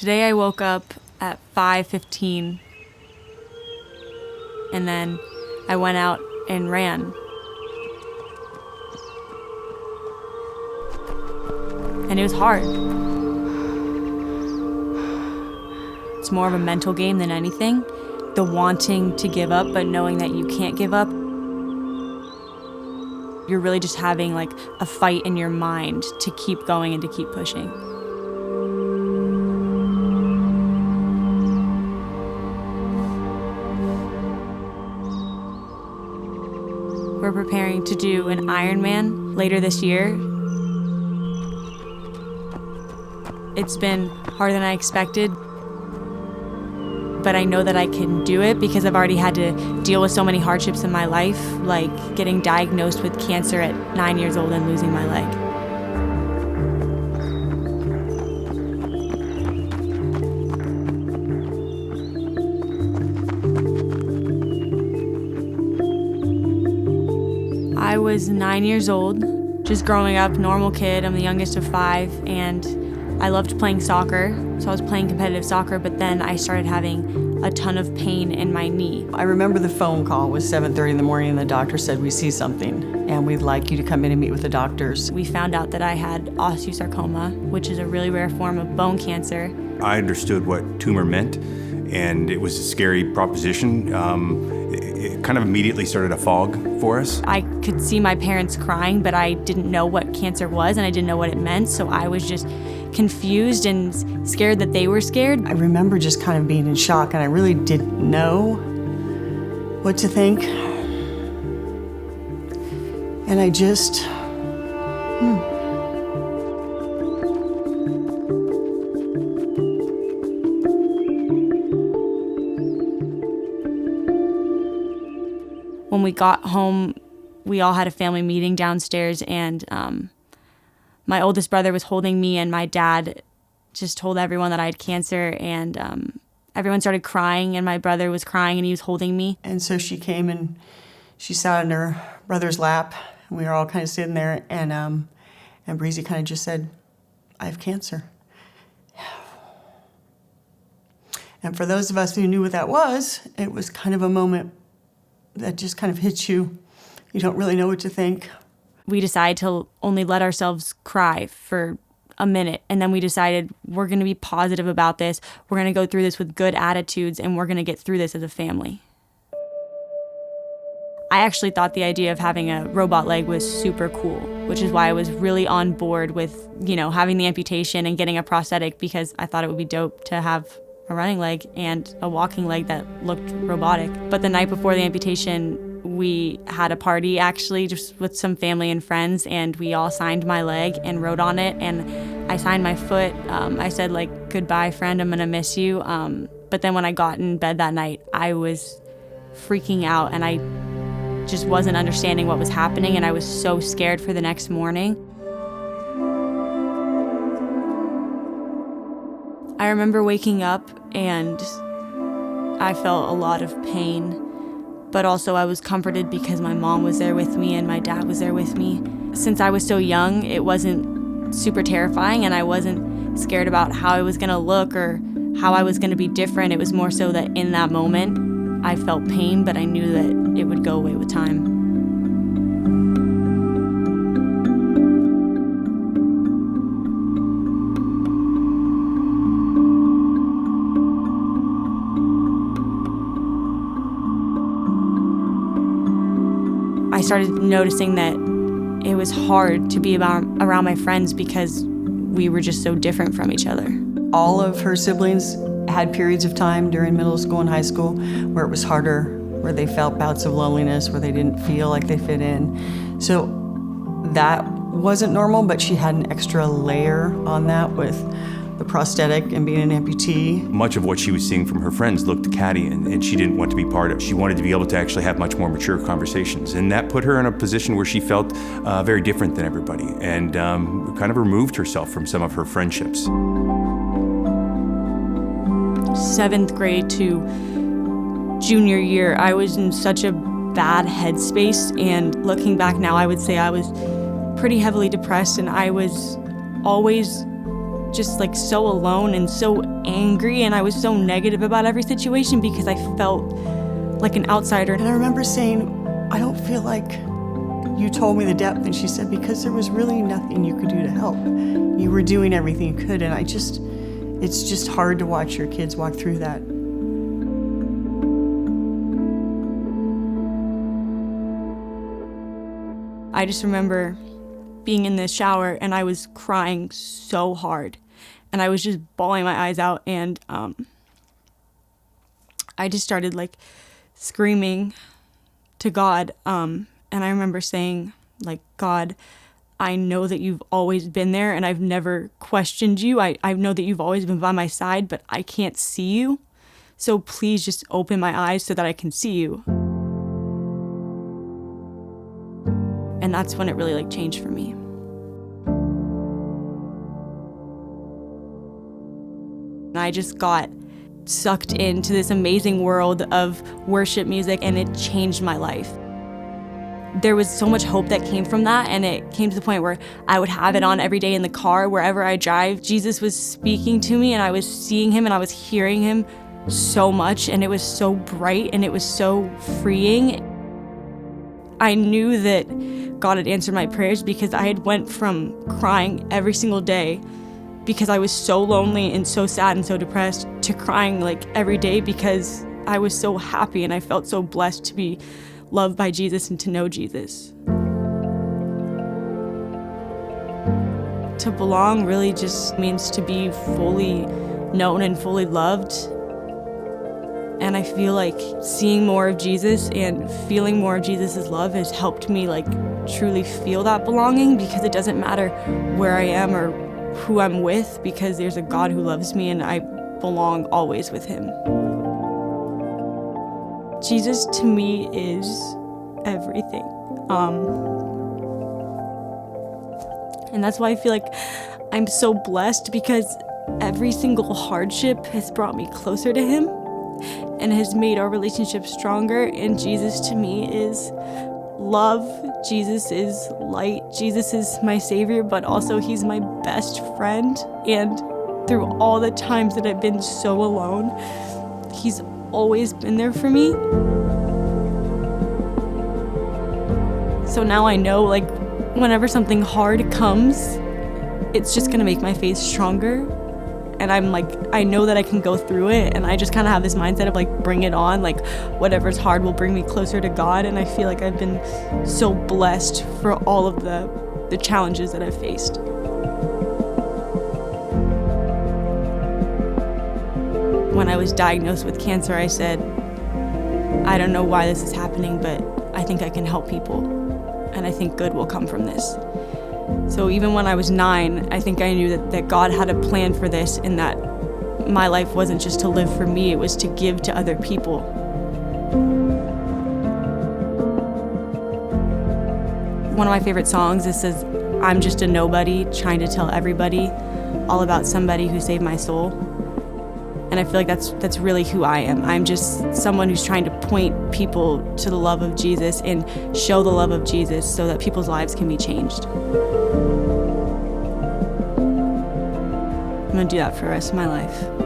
Today I woke up at 5:15 and then I went out and ran. And it was hard. It's more of a mental game than anything. The wanting to give up, but knowing that you can't give up. You're really just having like a fight in your mind to keep going and to keep pushing. We're preparing to do an Ironman later this year. It's been harder than I expected, but I know that I can do it because I've already had to deal with so many hardships in my life, like getting diagnosed with cancer at 9 years old and losing my leg. I was 9 years old, just growing up, normal kid. I'm the youngest of 5, and I loved playing soccer, so I was playing competitive soccer, but then I started having a ton of pain in my knee. I remember the phone call. It was 7:30 in the morning, and the doctor said, "We see something, and we'd like you to come in and meet with the doctors." We found out that I had osteosarcoma, which is a really rare form of bone cancer. I understood what tumor meant, and it was a scary proposition. It kind of immediately started a fog for us. I could see my parents crying, but I didn't know what cancer was, and I didn't know what it meant, so I was just confused and scared that they were scared. I remember just kind of being in shock, and I really didn't know what to think. And I just, When we got home, we all had a family meeting downstairs, and my oldest brother was holding me, and my dad just told everyone that I had cancer, and everyone started crying, and my brother was crying, and he was holding me. and so she came and she sat in her brother's lap, and we were all kind of sitting there, and Breezy kind of just said, "I have cancer." And for those of us who knew what that was, it was kind of a moment that just kind of hits you. You don't really know what to think. We decided to only let ourselves cry for a minute, and then we decided we're going to be positive about this. We're going to go through this with good attitudes, and we're going to get through this as a family. I actually thought the idea of having a robot leg was super cool, which is why I was really on board with, having the amputation and getting a prosthetic, because I thought it would be dope to have a running leg and a walking leg that looked robotic. But the night before the amputation, we had a party actually just with some family and friends, and we all signed my leg and wrote on it, and I signed my foot. I said, "Goodbye, friend, I'm gonna miss you." But then when I got in bed that night, I was freaking out, and I just wasn't understanding what was happening, and I was so scared for the next morning. I remember waking up, and I felt a lot of pain, but also I was comforted because my mom was there with me and my dad was there with me. Since I was so young, it wasn't super terrifying, and I wasn't scared about how I was gonna look or how I was gonna be different. It was more so that in that moment, I felt pain, but I knew that it would go away with time. I started noticing that it was hard to be around my friends because we were just so different from each other. All of her siblings had periods of time during middle school and high school where it was harder, where they felt bouts of loneliness, where they didn't feel like they fit in. So that wasn't normal, but she had an extra layer on that with the prosthetic and being an amputee. Much of what she was seeing from her friends looked catty, and she didn't want to be part of it. She wanted to be able to actually have much more mature conversations, and that put her in a position where she felt very different than everybody, and kind of removed herself from some of her friendships. 7th grade to junior year, I was in such a bad headspace, and looking back now, I would say I was pretty heavily depressed, and I was always just like so alone and so angry, and I was so negative about every situation because I felt like an outsider. And I remember saying, I don't feel like you told me the depth. And she said, because there was really nothing you could do to help. You were doing everything you could, and it's just hard to watch your kids walk through that. I just remember being in the shower and I was crying so hard and I was just bawling my eyes out, and I just started like screaming to God, and I remember saying, like, God, I know that you've always been there and I've never questioned you. I know that you've always been by my side, but I can't see you. So please just open my eyes so that I can see you. And that's when it really like changed for me. And I just got sucked into this amazing world of worship music, and it changed my life. There was so much hope that came from that, and it came to the point where I would have it on every day in the car, wherever I drive. Jesus was speaking to me, and I was seeing him, and I was hearing him so much, and it was so bright, and it was so freeing. I knew that God had answered my prayers because I had went from crying every single day because I was so lonely and so sad and so depressed to crying like every day because I was so happy and I felt so blessed to be loved by Jesus and to know Jesus. To belong really just means to be fully known and fully loved. And I feel like seeing more of Jesus and feeling more of Jesus' love has helped me like truly feel that belonging, because it doesn't matter where I am or who I'm with, because there's a God who loves me and I belong always with him. Jesus to me is everything. And that's why I feel like I'm so blessed, because every single hardship has brought me closer to him and has made our relationship stronger. And Jesus to me is love. Jesus is light. Jesus is my savior, but also he's my best friend. And through all the times that I've been so alone, he's always been there for me. So now I know, like, whenever something hard comes, it's just gonna make my faith stronger. And I'm like, I know that I can go through it, and I just kind of have this mindset of like, bring it on, like whatever's hard will bring me closer to God. And I feel like I've been so blessed for all of the challenges that I've faced. When I was diagnosed with cancer, I said, I don't know why this is happening, but I think I can help people, and I think good will come from this. So even when I was 9, I think I knew that God had a plan for this, and that my life wasn't just to live for me, it was to give to other people. One of my favorite songs, it says, I'm just a nobody trying to tell everybody all about somebody who saved my soul. And I feel like that's really who I am. I'm just someone who's trying to point people to the love of Jesus and show the love of Jesus so that people's lives can be changed. I'm gonna do that for the rest of my life.